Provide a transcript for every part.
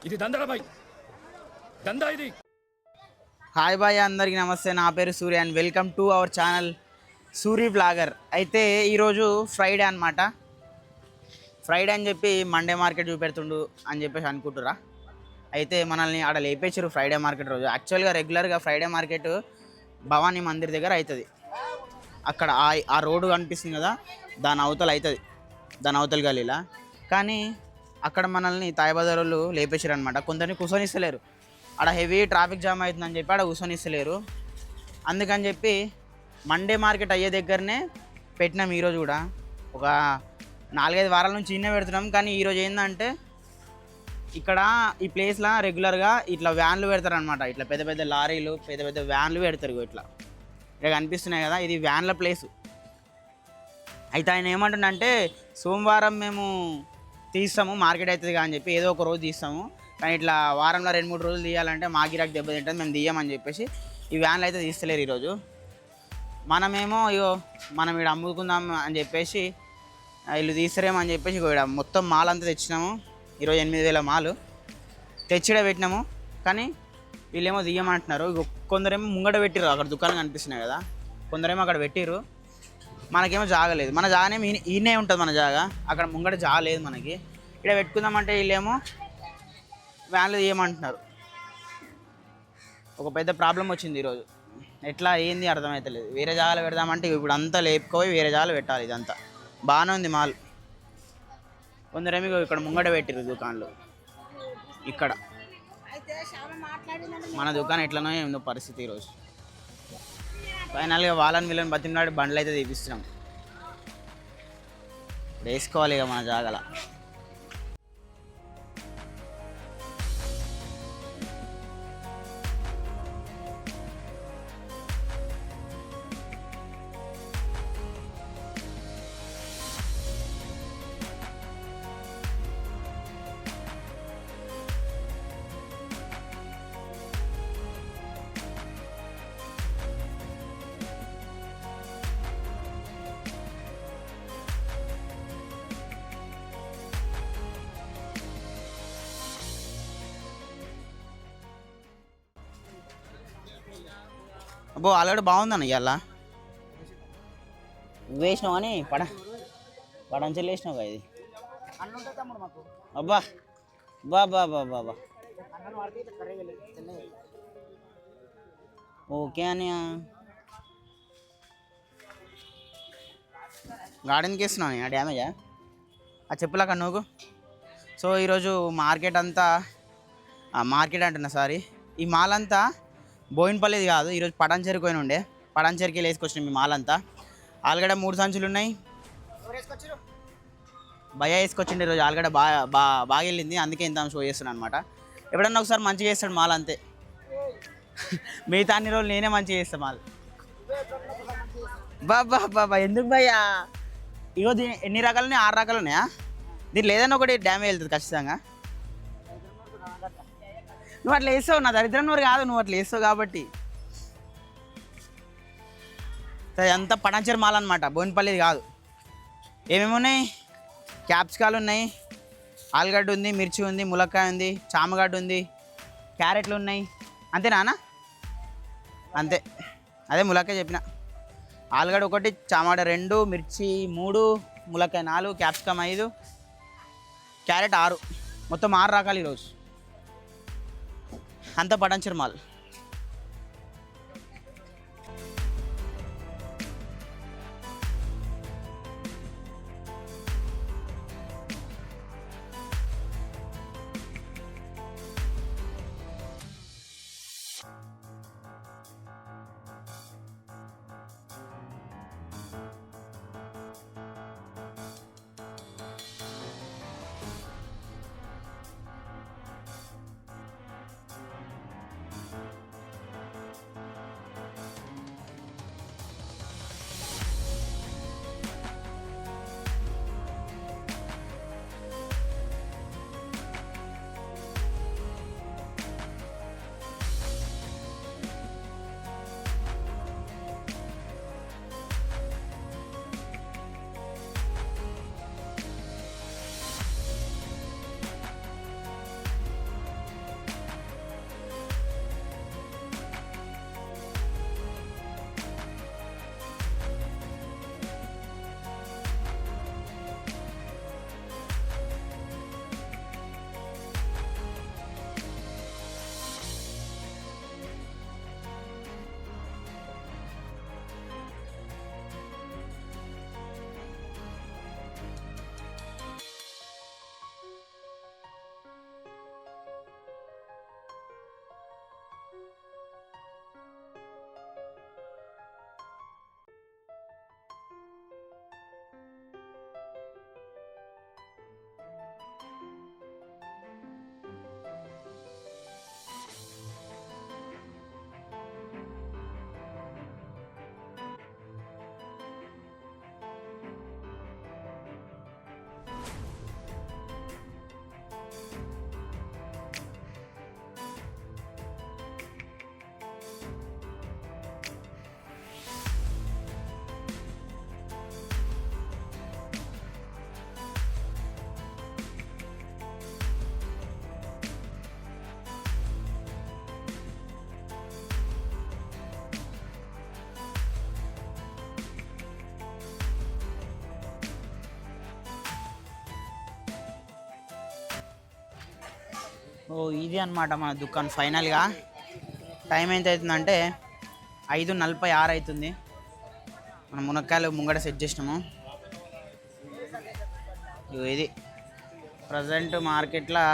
ఇది దందరా బాయ్, దందా ఇది. హాయ్ బాయ్, అందరికీ నమస్తే. నా పేరు Surya and welcome to our channel Suri blogger. అయితే ఈరోజు ఫ్రైడే అనమాట. ఫ్రైడే అని చెప్పి మండే మార్కెట్ చూపెడుతుండు అని చెప్పేసి అనుకుంటురా. అయితే మనల్ని ఆడ లేపేసారు ఫ్రైడే మార్కెట్ రోజు. యాక్చువల్గా రెగ్యులర్గా ఫ్రైడే మార్కెట్ భవానీ మందిర్ దగ్గర అవుతుంది. అక్కడ ఆ రోడ్డు కనిపిస్తుంది కదా, దాని అవతల అవుతుంది, దాని అవతల గలీలా. కానీ అక్కడ మనల్ని తాయిబజార్ వాళ్ళు లేపేసారు అనమాట. కొందరిని కూర్చొనిస్తలేరు, ఆడ హెవీ ట్రాఫిక్ జామ్ అవుతుందని చెప్పి ఆడ కూర్చొనిస్తలేరు. అందుకని చెప్పి మండే మార్కెట్ అయ్యే దగ్గరనే పెట్టినాం. ఈరోజు కూడా ఒక 4-5 వారాల నుంచి ఇన్నే పెడుతున్నాం. కానీ ఈరోజు ఏంటంటే ఇక్కడ ఈ ప్లేస్లో రెగ్యులర్గా ఇట్లా వ్యాన్లు పెడతారనమాట. ఇట్లా పెద్ద పెద్ద లారీలు, పెద్ద పెద్ద వ్యాన్లు పెడతారు. ఇట్లా ఇక్కడ కనిపిస్తున్నాయి కదా, ఇది వ్యాన్ల ప్లేసు. అయితే ఆయన ఏమంటుండంటే సోమవారం మేము తీస్తాము, మార్కెట్ అవుతుంది అని చెప్పి ఏదో ఒక రోజు తీస్తాము. కానీ ఇట్లా వారంలో 2-3 రోజులు తీయాలంటే మా గిరాకు దెబ్బతింటుంది, మేము తీయమని చెప్పేసి ఈ వ్యాన్లు అయితే తీస్తలేరు ఈరోజు. మనమేమో మనం ఇక్కడ అమ్ముకుందాం అని చెప్పేసి వీళ్ళు తీస్తారేమో అని చెప్పేసి ఇక్కడ మొత్తం మాల్ అంతా తెచ్చినాము. ఈరోజు 8,000 మాలు తెచ్చిడ పెట్టినాము. కానీ వీళ్ళేమో తీయమంటున్నారు. కొందరేమో ముంగట పెట్టిరు, అక్కడ దుకాణం కనిపిస్తున్నాయి కదా, కొందరేమో అక్కడ పెట్టిరు. మనకేమో జాగలేదు. మన జాగనేమో ఈయనే ఉంటుంది మన జాగా, అక్కడ ముంగట జాగలేదు మనకి. ఇక్కడ పెట్టుకుందామంటే వీళ్ళేమో వ్యాన్లు తీయమంటున్నారు. ఒక పెద్ద ప్రాబ్లం వచ్చింది ఈరోజు. ఎట్లా ఏంది అర్థమవుతలేదు. వేరే జాగాలో పెడదామంటే ఇప్పుడు అంతా లేపుకోయి వేరే జాగాలో పెట్టాలి. ఇదంతా బాగానే ఉంది మాల్. కొందరేమో ఇక్కడ ముంగట పెట్టిరు దుకాణాలు. ఇక్కడ మన దుకాణం ఎట్లనో ఏందో పరిస్థితి ఈరోజు. ఫైనల్గా వాళ్ళని వీళ్ళని బతిమలాడి బండ్లు అయితే తీపిస్తున్నాం. వేసుకోవాలి ఇక మన జాగాల. అబ్బో ఆల్రెడీ బాగుందన్న ఇవాళ. వేసినావు అని పడంచెలు వేసినావు కదా ఇది. అబ్బా బాబా బాబా బా ఓకే అని గార్డెన్కి వేస్తున్నావు ఆ డ్యామేజా ఆ చెప్పులు అక్కడ నువ్వు. సో ఈరోజు మార్కెట్ అంతా మార్కెట్ అంటున్నా సారీ, ఈ మాల్ అంతా బోయినపల్లిది కాదు. ఈరోజు పటాన్చెరుకు పోయిన ఉండే, పటాన్చెరుకి వేసుకొచ్చినాం. మీ మాల్ అంతా ఆలుగడ్డ 3 సంచులు ఉన్నాయి. భయ వేసుకొచ్చిండే ఈరోజు. ఆలుగడ్డ బాగా వెళ్ళింది, అందుకే ఇంత షో చేస్తున్నాను అనమాట. ఎప్పుడన్నా ఒకసారి మంచిగా చేస్తాడు మాల్ అంతే. మిగతా అన్ని రోజులు నేనే మంచిగా చేస్తాను మాల్. బాబా బాబా ఎందుకు భయ్యా? ఇగో ఎన్ని రకాలు ఉన్నాయి? 6 రకాలు ఉన్నాయా? దీంట్లో ఏదైనా ఒకటి డ్యామేజ్ వెళ్తుంది ఖచ్చితంగా. నువ్వు అట్లా వేస్తావు, నా దరిద్రం వారు కాదు, నువ్వు అట్లా వేస్తావు కాబట్టి. అంతా పటాన్చెరు మాల్ అనమాట, బోయినపల్లిది కాదు. ఏమేమి ఉన్నాయి? క్యాప్సికాలు ఉన్నాయి, ఆలుగడ్డ ఉంది, మిర్చి ఉంది, ములక్కాయ ఉంది, చామగడ్డ ఉంది, క్యారెట్లు ఉన్నాయి. అంతేనా? అంతే, అదే ములక్కాయ చెప్పిన. ఆలుగడ్డ 1, చామగడ్డ 2, మిర్చి 3, ములక్కాయ 4, క్యాప్సికమ్ 5, క్యారెట్ 6, మొత్తం 6 రకాలు ఈరోజు. అంతా పటాన్చెరు మాల్. ఓ ఇది అనమాట మన దుకాణం ఫైనల్గా. టైం ఎంత అవుతుందంటే 5:46 అవుతుంది. మనం మునక్కాయలు ముంగట సెట్ చేసినాము. ఇది ప్రజెంట్ మార్కెట్లో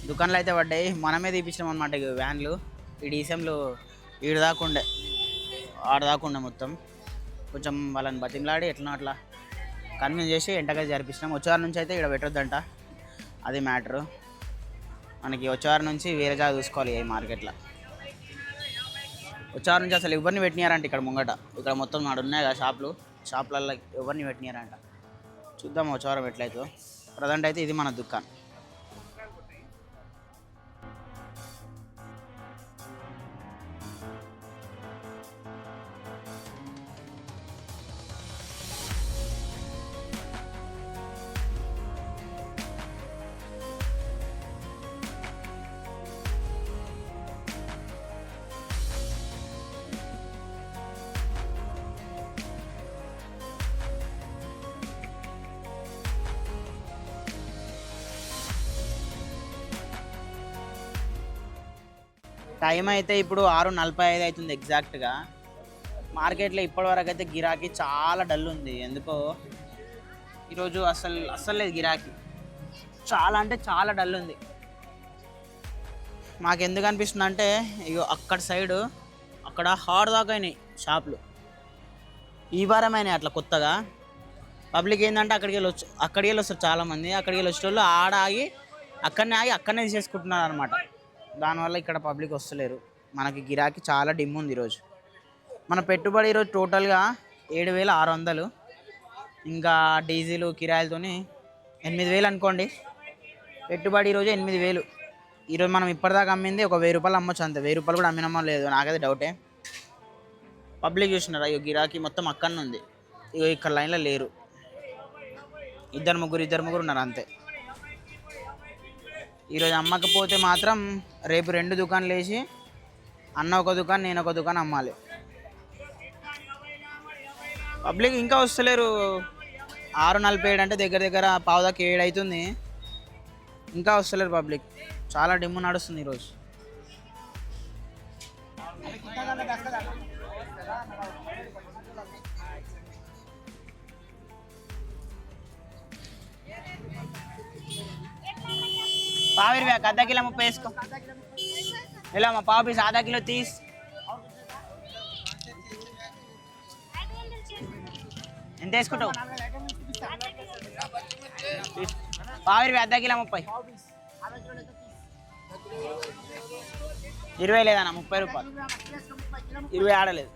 దుకాణాలు అయితే పడ్డాయి, మనమే తీపించినాం అనమాట. ఇక వ్యాన్లు ఈ డీసెంలు ఈడు దాకుండే ఆడ దాకుండే మొత్తం. కొంచెం వాళ్ళని బతిమలాడి ఎట్లా అట్లా కన్విన్స్ చేసి ఎంటగా జరిపించినాం. వచ్చేవారి నుంచి అయితే ఇక్కడ పెట్టొద్దంట, అది మ్యాటరు. మనకి వచ్చేవారి నుంచి వేరే జాగా చూసుకోవాలి ఈ మార్కెట్లో. వచ్చేవారి నుంచి అసలు ఎవరిని పెట్టినారంట ఇక్కడ ముంగట. ఇక్కడ మొత్తం నాడు ఉన్నాయి కదా షాపులలో ఎవరిని పెట్టినారంట. చూద్దాం వచ్చేవారం ఎట్లయితే. ప్రజెంట్ అయితే ఇది మన దుకాణం. టైం అయితే ఇప్పుడు 6:45 అవుతుంది ఎగ్జాక్ట్గా. మార్కెట్లో ఇప్పటివరకు అయితే గిరాకీ చాలా డల్ ఉంది. ఎందుకో ఈరోజు అస్సలు లేదు గిరాకీ. చాలా అంటే చాలా డల్ ఉంది. మాకు ఎందుకు అనిపిస్తుంది అంటే ఇగో అక్కడ సైడు అక్కడ హార్డ్ దాకా అయినాయి షాపులు, ఈ వారమైనాయి అట్లా కొత్తగా. పబ్లిక్ ఏంటంటే అక్కడికి వెళ్ళి వస్తారు చాలామంది. అక్కడికి వెళ్ళి వచ్చే వాళ్ళు ఆగి అక్కడనే తీసేసుకుంటున్నారు అనమాట. దానివల్ల ఇక్కడ పబ్లిక్ వస్తలేరు. మనకి గిరాకీ చాలా డిమ్ ఉంది ఈరోజు. మన పెట్టుబడి ఈరోజు టోటల్గా 7,600, ఇంకా డీజిల్ కిరాయిలతో 8,000 అనుకోండి. పెట్టుబడి ఈరోజు 8,000. ఈరోజు మనం ఇప్పటిదాకా అమ్మింది ఒక 1,000 రూపాయలు అమ్మొచ్చు, అంతే. 1,000 రూపాయలు కూడా అమ్మినమ్మో లేదు నాకైతే డౌటే. పబ్లిక్ చూసినారా, ఇక గిరాకీ మొత్తం అక్కడనే ఉంది. ఇక ఇక్కడ లైన్లో లేరు, ఇద్దరు ముగ్గురు ఉన్నారు అంతే. ఈరోజు అమ్మకపోతే మాత్రం రేపు 2 దుకాణాలు వేసి అన్న ఒక దుకాణం నేను ఒక దుకాణం అమ్మాలి. పబ్లిక్ ఇంకా వస్తలేరు. 6:47 అంటే దగ్గర పావుదాకా 7 అవుతుంది, ఇంకా వస్తలేరు పబ్లిక్. చాలా డిమ్ము నడుస్తుంది ఈరోజు. पाव रुपया आधा किलो 30 इसको ले पाव पीस आधा किलो 30 ఎంత వేసుకుంటావు పావు रुपया आधा किलो 30 20 లేదన్నా 30 రూపాయలు 20 ఆడలేదు.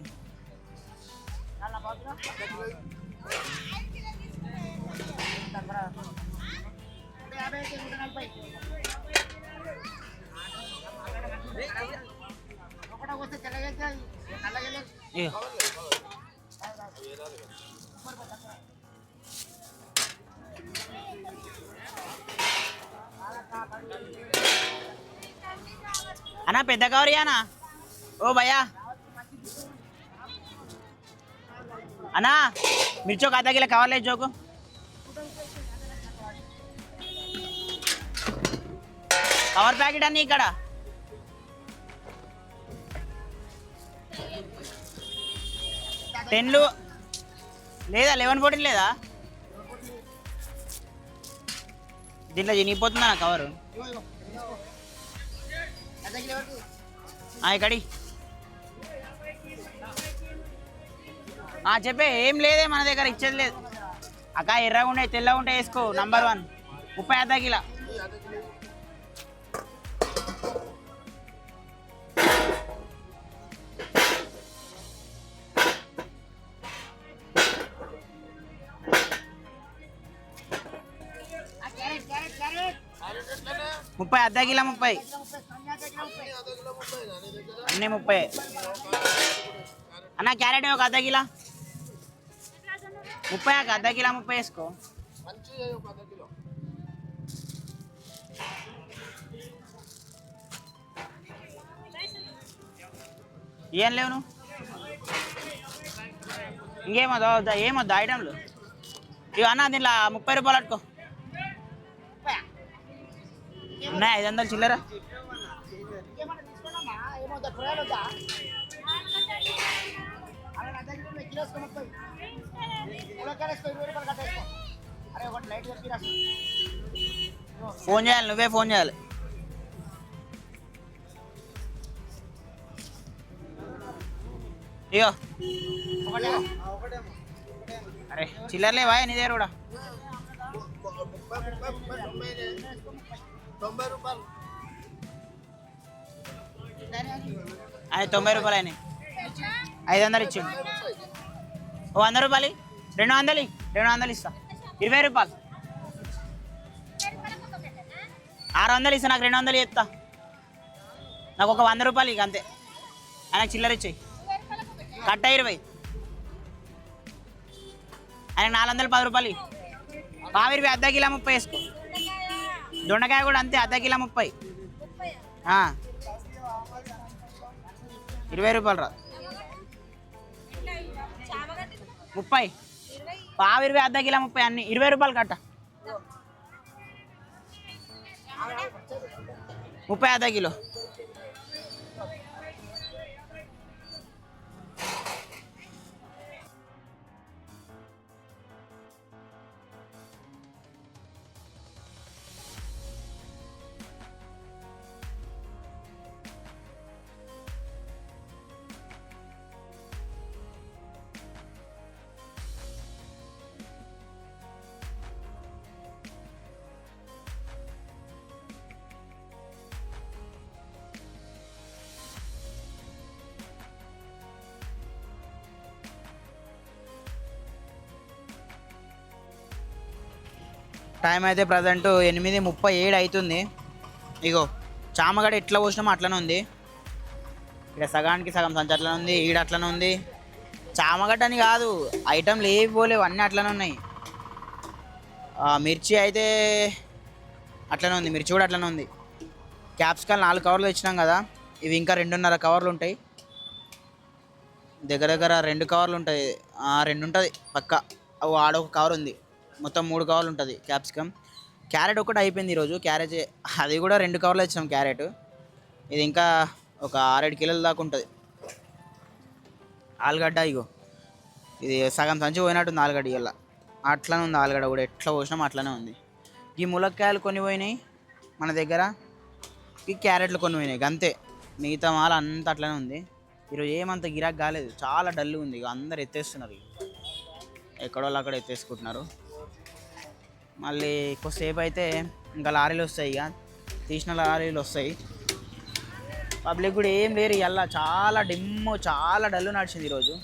అన్నా పెద్ద కవర్ అన్నా. ఓ భయ్యా అన్నా మిర్చి ఒక 1/2 కిలో కవర్ లేదు జోకు. కవర్ ప్యాకెట్ అన్నీ ఇక్కడ. టెన్లు లేదా 11-14 లేదా దీంట్లో చినిగిపోతుందా కవరు. ఇక్కడి చెప్పే ఏం లేదే మన దగ్గర ఇచ్చేది లేదు అక్క. ఎర్రగా ఉంటాయి తెల్లగా ఉంటాయి వేసుకో. నంబర్ 1 30 అర్ధ కిలో. ముప్పై అర్ధ కిలో 30 అన్నీ 30 అన్న. క్యారెట్ ఒక 1/2 కిలో 30 అక్క. 1/2 కిలో 30 వేసుకో. ఏం లేవు నువ్వు ఇంకేమొద్దా ఏమొద్దా ఐటమ్లు ఇవి అన్న. దీంట్లో 30 రూపాయలు పట్టుకో. ఉన్నాయి 500 చిల్లర. ఫోన్ చేయాలి, నువ్వే ఫోన్ చేయాలి. ఇగో అరే చిల్లర్లే వాయ్ నీ దగ్గర కూడా. 90 రూపాయలు అయినాయి. 500 ఇచ్చిండు. ఓ 100 రూపాయలు 200 ఇస్తా. 20 రూపాయలు 600 ఇస్తా. నాకు 200 చెప్తా. నాకు ఒక 100 రూపాయలు ఇక అంతే. ఆయనకు చిల్లర ఇచ్చాయి. కట్ట 20. ఆయనకు 410 రూపాయలు. పావిరివి అర్ధ కిలో 30 వేసుకో. దొండకాయ కూడా అంతే, అర్ధ కిలో 30. 20 రూపాయలు రా. 30. పావిరివి అర్ధ కిలో 30 అన్ని 20 రూపాయలు కట్ట. 30 అర్ధ కిలో. టైం అయితే ప్రజెంట్ 8:37 అవుతుంది. ఇగో చామగడ్డ ఎట్లా పోసినామో అట్లనే ఉంది. ఇక్కడ సగానికి సగం సంచి అట్లనే ఉంది, ఈడ అట్లనే ఉంది. చామగడ్డ అని కాదు, ఐటమ్లు ఏవి పోలేవు, అన్నీ అట్లనే ఉన్నాయి. మిర్చి అయితే అట్లనే ఉంది, మిర్చి కూడా అట్లనే ఉంది. క్యాప్సికల్ 4 కవర్లు తెచ్చినాం కదా, ఇవి ఇంకా 2.5 కవర్లు ఉంటాయి. దగ్గర దగ్గర 2 కవర్లు ఉంటాయి. 2 ఉంటుంది పక్క. ఆడొక కవర్ ఉంది, మొత్తం 3 కవర్లు ఉంటుంది క్యాప్సికమ్. క్యారెట్ ఒకటి అయిపోయింది ఈరోజు. క్యారెట్ అది కూడా 2 కవర్లు ఇచ్చినాం క్యారెట్. ఇది ఇంకా ఒక 6-7 కిలోల దాకా ఉంటుంది. ఆలుగడ్డ ఇగో ఇది సగం సంచి పోయినట్టుంది ఆలుగడ్డ. ఇవాళ అట్లనే ఉంది ఆలుగడ్డ కూడా, ఎట్లా పోసినాం అట్లనే ఉంది. ఈ ములక్కాయలు కొన్ని పోయినాయి మన దగ్గర, ఈ క్యారెట్లు కొన్ని పోయినాయి అంతే. మిగతా మాల అంతా అట్లనే ఉంది. ఈరోజు ఏమంత గిరాక్ కాలేదు, చాలా డల్గా ఉంది. ఇక అందరు ఎత్తేస్తున్నారు, ఎక్కడో అక్కడ ఎత్తేసుకుంటున్నారు. మళ్ళీ కొద్దిసేపు అయితే ఇంకా లారీలు వస్తాయి, ఇక తీసిన లారీలు వస్తాయి. పబ్లిక్ కూడా ఏం లేరు ఇవాళ, చాలా డిమ్ చాలా డల్లు నడిచింది ఈరోజు.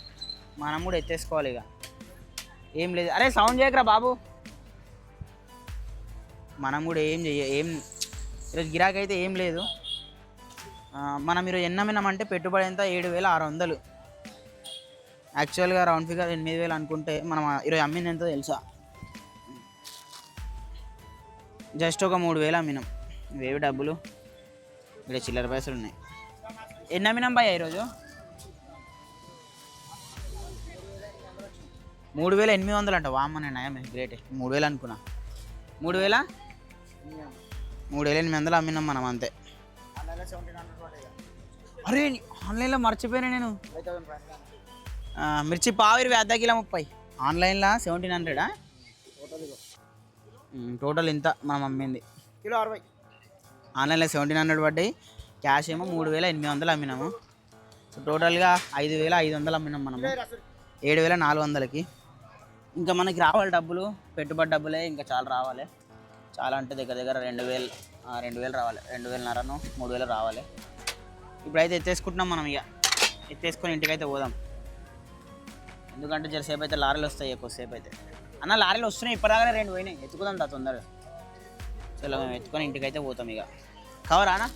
మనం కూడా ఎత్తేసుకోవాలి ఇక, ఏం లేదు. అరే సౌండ్ చేయకరా బాబు. మనం కూడా ఏం ఈరోజు గిరాకీ అయితే ఏం లేదు. మనం ఈరోజు ఎన్నమినామంటే పెట్టుబడి ఎంత 7,600. యాక్చువల్గా రౌండ్ ఫిగర్ 8,000 అనుకుంటే మనం ఈరోజు అమ్మింది ఎంతో తెలుసా? జస్ట్ ఒక 3,000 అమ్మినాం. ఇవేవి డబ్బులు, ఇక్కడ చిల్లర పైసలు ఉన్నాయి. ఎన్ని అమ్మినాం భయ్యా ఈరోజు? 3,800 అంట. వామ్మ నేను నయమే, గ్రేటే. 3,000 అనుకున్నా. 3,800 అమ్మినాం మనం అంతే. అరే ఆన్లైన్లో మర్చిపోయినా నేను. మిర్చి పావిరివి అర్ధ కిలో 30. ఆన్లైన్లో 1,700. టోటల్ ఇంత మనం అమ్మింది కిలో 60. ఆన్లైన్లో 1,700 పడ్డాయి. క్యాష్ ఏమో 3,800 అమ్మినాము. సో టోటల్గా 5,500 అమ్మినాం మనము 7,400కి. ఇంకా మనకి రావాలి డబ్బులు, పెట్టుబడి డబ్బులే ఇంకా చాలా రావాలి. చాలా అంటే దగ్గర దగ్గర 2,000 రావాలి, 2,500 3,000 రావాలి. ఇప్పుడైతే ఎత్తేసుకుంటున్నాం మనం. ఇక ఎత్తేసుకొని ఇంటికైతే పోదాం, ఎందుకంటే జరసేపు అయితే లారీలు వస్తాయి. ఎక్కువసేపు అయితే అన్న లారీలు వస్తున్నాయి, ఇప్పటిదాకా 2 పోయినాయి. ఎత్తుకుదాం తొందరగా. చలో మేము ఎత్తుకొని ఇంటికైతే పోతాం. ఇక కవరా అన్న?